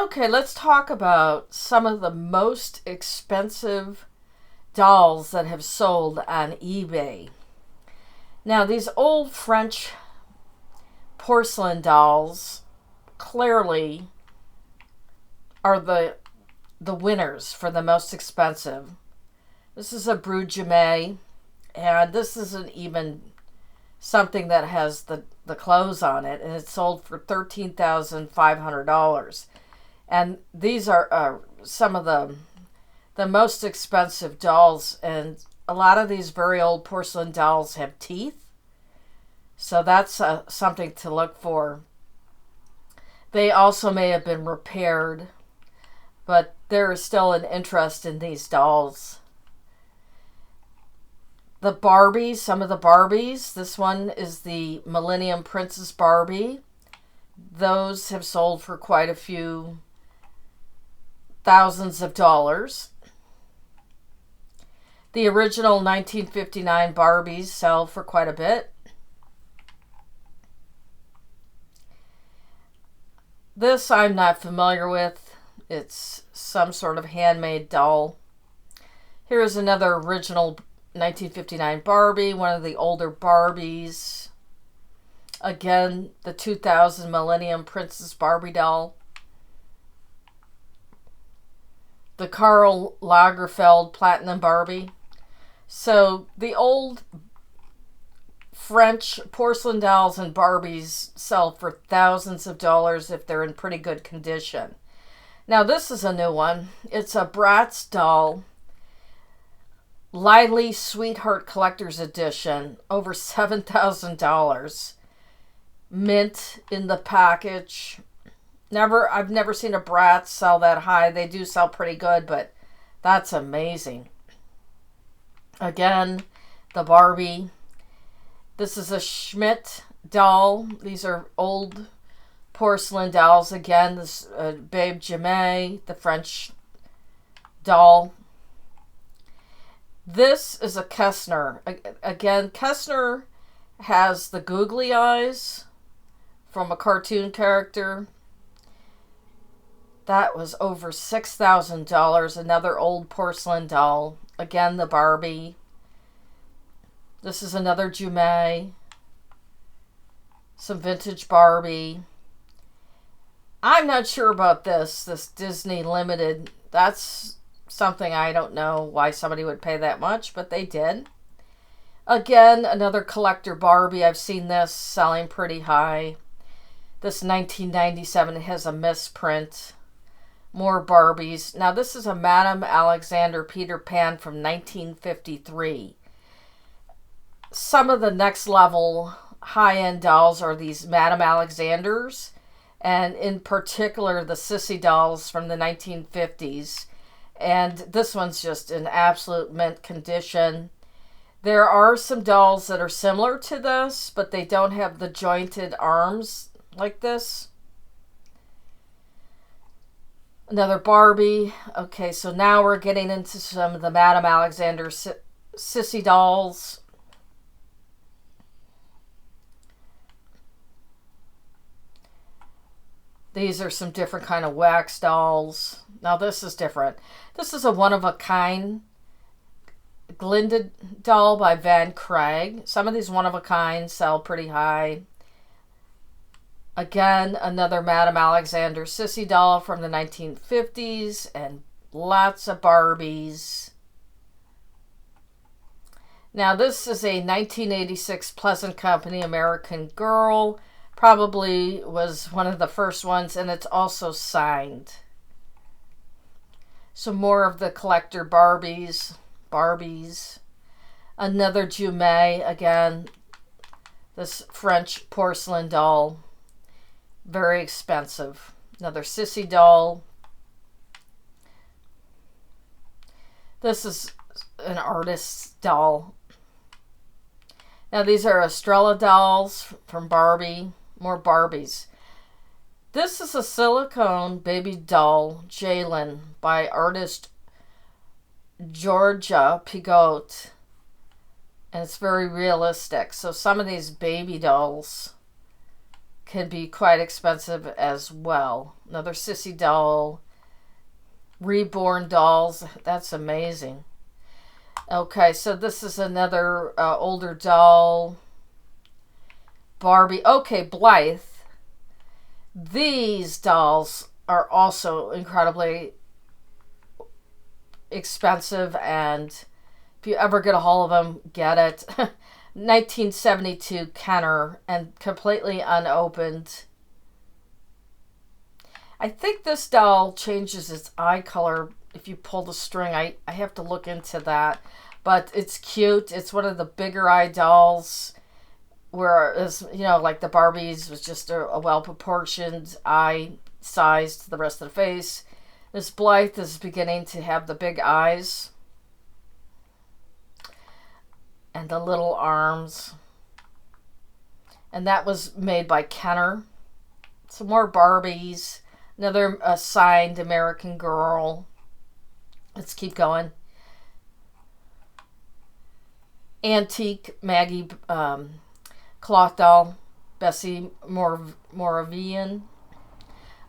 Okay, let's talk about some of the most expensive dolls that have sold on eBay. Now, these old French porcelain dolls clearly are the winners for the most expensive. This is a Brueggemet, and this isn't even something that has the clothes on it, and it's sold for $13,500. And these are some of the most expensive dolls, and a lot of these very old porcelain dolls have teeth, so that's something to look for. They also may have been repaired, but there is still an interest in these dolls. The Barbies, some of the Barbies. This one is the Millennium Princess Barbie. Those have sold for quite a few thousands of dollars. The original 1959 Barbies sell for quite a bit. This I'm not familiar with. It's some sort of handmade doll. Here is another original 1959 Barbie, one of the older Barbies. Again, the 2000 Millennium Princess Barbie doll. The Karl Lagerfeld Platinum Barbie. So the old French porcelain dolls and Barbies sell for thousands of dollars if they're in pretty good condition. Now this is a new one. It's a Bratz doll. Lively Sweetheart Collector's Edition. Over $7,000. Mint in the package. I've never seen a Bratz sell that high. They do sell pretty good, but that's amazing. Again, the Barbie. This is a Schmidt doll. These are old porcelain dolls. Again, this Babe Gemay, the French doll. This is a Kessner. Again, Kessner has the googly eyes from a cartoon character. That was over $6,000. Another old porcelain doll. Again, the Barbie. This is another Jumet. Some vintage Barbie. I'm not sure about this Disney Limited. That's something I don't know why somebody would pay that much, but they did. Again, another collector Barbie. I've seen this selling pretty high. This 1997 has a misprint. More Barbies. Now this is a Madame Alexander Peter Pan from 1953. Some of the next level high-end dolls are these Madame Alexanders, and in particular the Sissy dolls from the 1950s. And this one's just in absolute mint condition. There are some dolls that are similar to this, but they don't have the jointed arms like this. Another Barbie. Okay, so now we're getting into some of the Madame Alexander Sissy dolls. These are some different kind of wax dolls. Now this is different. This is a one-of-a-kind Glinda doll by Van Craig. Some of these one-of-a-kind sell pretty high. Again, another Madame Alexander Sissy doll from the 1950s, and lots of Barbies. Now this is a 1986 Pleasant Company American Girl. Probably was one of the first ones, and it's also signed. Some more of the collector Barbies. Another Jumet, again, this French porcelain doll. Very expensive. Another Sissy doll. This is an artist's doll. Now these are Estrella dolls from Barbie. More Barbies. This is a silicone baby doll, Jalen, by artist Georgia Pigot. And it's very realistic. So some of these baby dolls can be quite expensive as well. Another sissy doll. Reborn dolls. That's amazing. Okay, so this is another older doll. Barbie. Okay, Blythe. These dolls are also incredibly expensive, and if you ever get a hold of them, get it. 1972 Kenner and completely unopened. I think this doll changes its eye color if you pull the string. I have to look into that. But it's cute. It's one of the bigger eye dolls. Whereas, like the Barbies was just a well-proportioned eye size to the rest of the face. This Blythe is beginning to have the big eyes. And the little arms. And that was made by Kenner. Some more Barbies. Another signed American Girl. Let's keep going. Antique Maggie cloth doll. Bessie Moravian.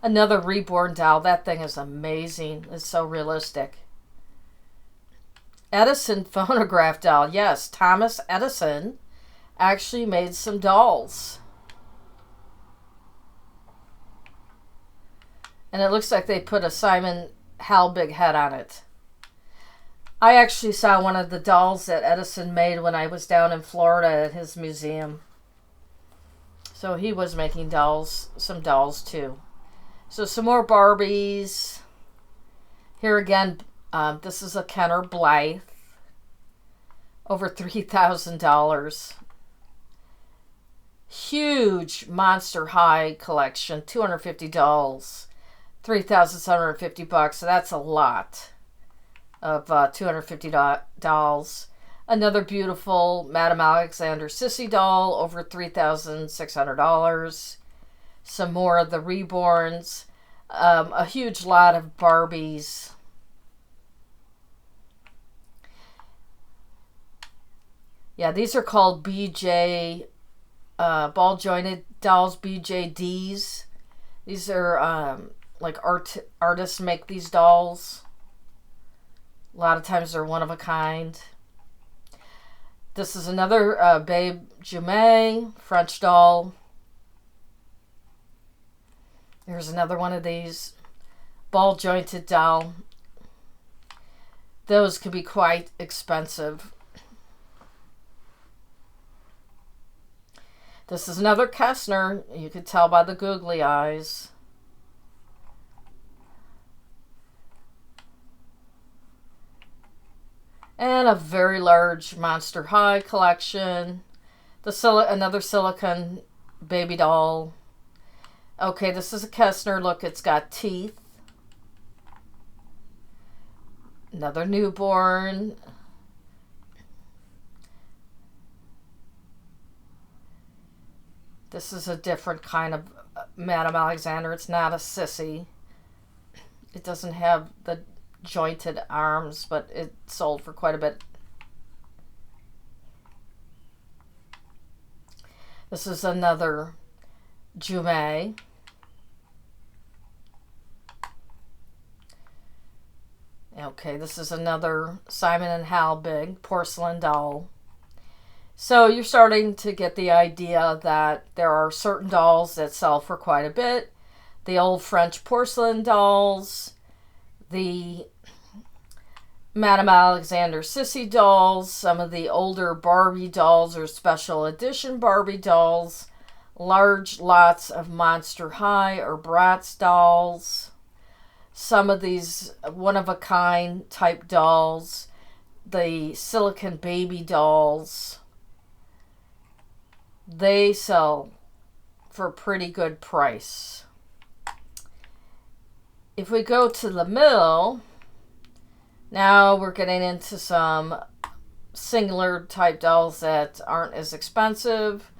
Another reborn doll. That thing is amazing. It's so realistic. Edison phonograph doll. Yes, Thomas Edison actually made some dolls. And it looks like they put a Simon Halbig head on it. I actually saw one of the dolls that Edison made when I was down in Florida at his museum. So he was making dolls, some dolls too. So some more Barbies. Here again, this is a Kenner Blythe. Over $3,000. Huge Monster High collection. 250 dolls. $3,750. So that's a lot of 250 dolls. Another beautiful Madame Alexander Sissy doll. Over $3,600. Some more of the Reborns. A huge lot of Barbies. Yeah, these are called BJ ball jointed dolls, BJDs. These are like artists make these dolls. A lot of times they're one of a kind. This is another Babe Jumet French doll. Here's another one of these ball jointed doll. Those could be quite expensive. This is another Kessner. You could tell by the googly eyes. And a very large Monster High collection. Another silicone baby doll. Okay, this is a Kessner. Look, it's got teeth. Another newborn. This is a different kind of Madame Alexander. It's not a sissy. It doesn't have the jointed arms, but it sold for quite a bit. This is another Jumet. Okay, this is another Simon and Halbig porcelain doll. So you're starting to get the idea that there are certain dolls that sell for quite a bit. The old French porcelain dolls, the Madame Alexander Sissy dolls, some of the older Barbie dolls or special edition Barbie dolls, large lots of Monster High or Bratz dolls, some of these one-of-a-kind type dolls, the silicone baby dolls. They sell for a pretty good price. If we go to the mill, now we're getting into some singular type dolls that aren't as expensive,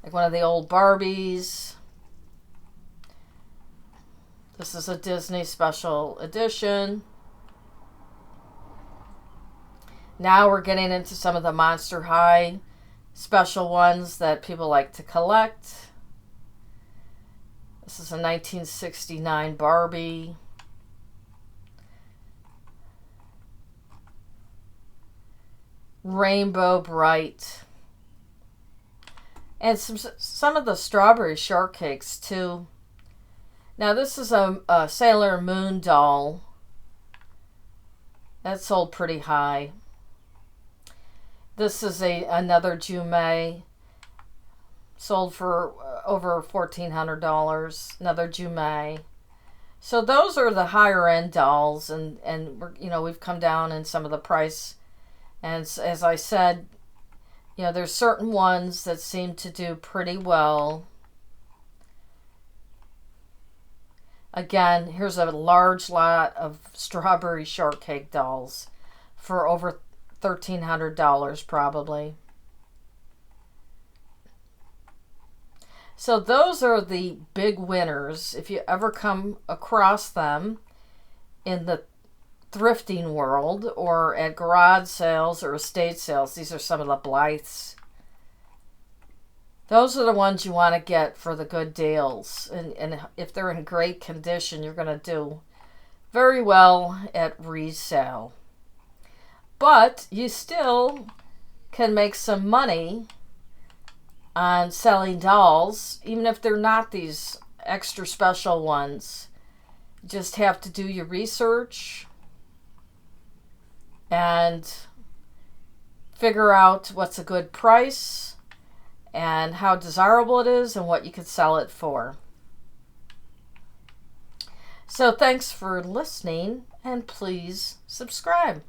like one of the old Barbies. This is a Disney special edition. Now we're getting into some of the Monster High special ones that people like to collect. This is a 1969 Barbie. Rainbow Bright. And some of the strawberry shortcakes too. Now this is a Sailor Moon doll. That sold pretty high. This is another Jume. Sold for over $1,400. Another Jume. So those are the higher end dolls, and we've come down in some of the price. And as I said, there's certain ones that seem to do pretty well. Again, here's a large lot of strawberry shortcake dolls for over $1,300 probably. So those are the big winners. If you ever come across them in the thrifting world or at garage sales or estate sales, these are some of the Blythes. Those are the ones you want to get for the good deals. And if they're in great condition, you're going to do very well at resale. But you still can make some money on selling dolls, even if they're not these extra special ones. You just have to do your research and figure out what's a good price and how desirable it is and what you could sell it for. So thanks for listening, and please subscribe.